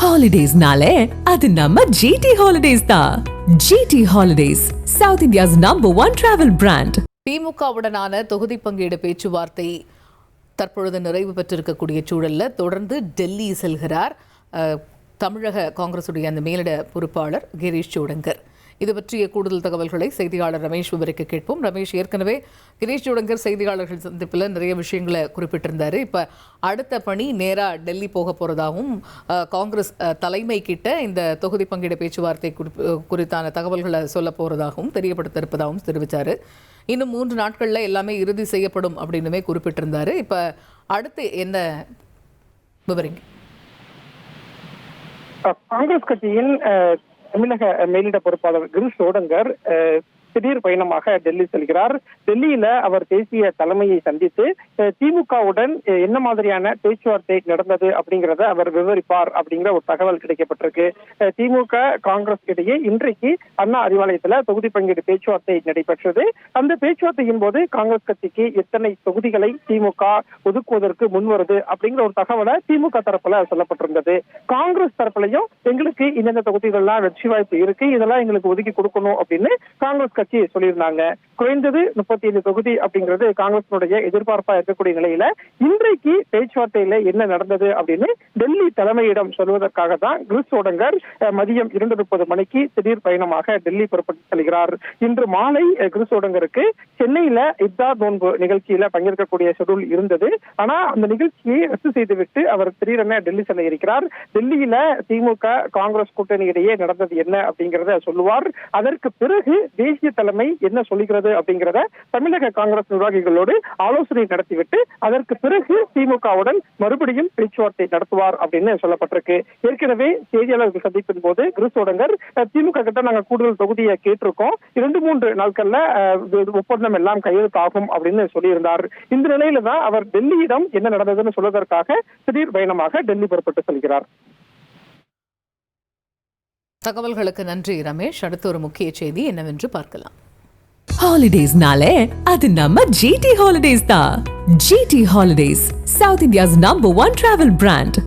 ஹாலிடேஸ்னாலே அது நம்ம ஜிடி ஹாலிடேஸ் தான். GT holidays, south India's #1 travel brand. திமுகவுடனான தொகுதி பங்கீடு பேச்சுவார்த்தை தற்பொழுது நிறைவு பெற்றிருக்கக்கூடிய சூழல்ல தொடர்ந்து டெல்லி செல்கிறார் தமிழக காங்கிரசுடைய அந்த மேலிட பொறுப்பாளர் கிரீஷ் ஜோடங்கர். இது பற்றிய கூடுதல் தகவல்களை செய்தியாளர் ரமேஷ் விவரிக்க கேட்போம். ரமேஷ், ஏற்கனவே கிரீஷ் ஜோடங்கர் செய்தியாளர்கள் சந்திப்பில் நிறைய விஷயங்களை குறிப்பிட்டிருந்தாரு. இப்போ அடுத்த பணி நேராக டெல்லி போக போகிறதாகவும் காங்கிரஸ் தலைமை கிட்ட இந்த தொகுதி பங்கீடு பேச்சுவார்த்தை குறித்தான தகவல்களை சொல்ல போகிறதாகவும் தெரியப்படுத்த இருப்பதாகவும் தெரிவித்தார். இன்னும் 3 நாட்களில் எல்லாமே இறுதி செய்யப்படும் அப்படின்னுமே குறிப்பிட்டிருந்தாரு. இப்போ அடுத்து என்ன விவரிங்க? காங்கிரஸ் கட்சியின் தமிழக மேலிட பொறுப்பாளர் கிரீஷ் ஜோடங்கர் திடீர் பயணமாக டெல்லி செல்கிறார். டெல்லியில அவர் தேசிய தலைமையை சந்தித்து திமுகவுடன் என்ன மாதிரியான பேச்சுவார்த்தை நடந்தது அப்படிங்கிறத அவர் விவரிப்பார் அப்படிங்கிற ஒரு தகவல் கிடைக்கப்பட்டிருக்கு. திமுக காங்கிரஸ் இடையே இன்றைக்கு அண்ணா அறிவாலயத்துல தொகுதி பங்கீடு பேச்சுவார்த்தை நடைபெற்றது. அந்த பேச்சுவார்த்தையின் போது காங்கிரஸ் கட்சிக்கு எத்தனை தொகுதிகளை திமுக ஒதுக்குவதற்கு முன்வருது அப்படிங்கிற ஒரு தகவலை திமுக தரப்புல சொல்லப்பட்டிருந்தது. காங்கிரஸ் தரப்புலையும் எங்களுக்கு இந்தந்த தொகுதிகள்லாம் வெற்றி வாய்ப்பு இருக்கு, இதெல்லாம் எங்களுக்கு ஒதுக்கி கொடுக்கணும் அப்படின்னு காங்கிரஸ் கட்சி சொல்லியிருந்தாங்க. குறைந்தது 37 தொகுதி அப்படிங்கிறது காங்கிரசினுடைய எதிர்பார்ப்பா இருக்கக்கூடிய நிலையில இன்றைக்கு பேச்சுவார்த்தையில என்ன நடந்தது அப்படின்னு டெல்லி தலைமையிடம் சொல்வதற்காக தான் கிரீஷ் ஜோடங்கர் மதியம் 2:30 மணிக்கு திடீர் பயணமாக டெல்லி புறப்பட்டு செல்கிறார். இன்று மாலை கிரீஷ் ஜோடங்கருக்கு சென்னையில இப்தார் நோன்பு நிகழ்ச்சியில பங்கேற்கக்கூடிய ஷெட்யூல் இருந்தது. ஆனா அந்த நிகழ்ச்சியை ரத்து செய்துவிட்டு அவர் திடீரென டெல்லி செல்ல இருக்கிறார். டெல்லியில திமுக காங்கிரஸ் கூட்டணி இடையே நடந்தது என்ன அப்படிங்கிறத சொல்லுவார். அதற்கு பிறகு தேசிய தலைமை என்ன சொல்லுகிறது அப்படிங்கிறத தமிழக காங்கிரஸ் நிர்வாகிகளோடு ஆலோசனை நடத்திவிட்டு அதற்கு பிறகு திமுகவுடன் மறுபடியும் பேச்சுவார்த்தை நடத்துவார் அப்படின்னு சொல்லப்பட்டிருக்கு. ஏற்கனவே செய்தியாளர்கள் சந்திப்பின் போது கிரீஷ் ஜோடங்கர் திமுக கிட்ட நாங்க கூடுதல் தொகுதியை கேட்டிருக்கோம், 2-3 நாட்கள்ல ஒப்பந்தம் எல்லாம் கையெழுத்தாகும் அப்படின்னு சொல்லியிருந்தார். இந்த நிலையில தான் அவர் டெல்லியிடம் என்ன நடந்ததுன்னு சொல்வதற்காக திடீர் பயணமாக டெல்லி புறப்பட்டு செல்கிறார். தகவல்களுக்கு நன்றி ரமேஷ். அடுத்த ஒரு முக்கிய செய்தி என்னவென்று பார்க்கலாம். ஹாலிடேஸ்னாலே அது நம்ம ஜிடி ஹாலிடேஸ் தான். GT holidays, south India's #1 travel brand.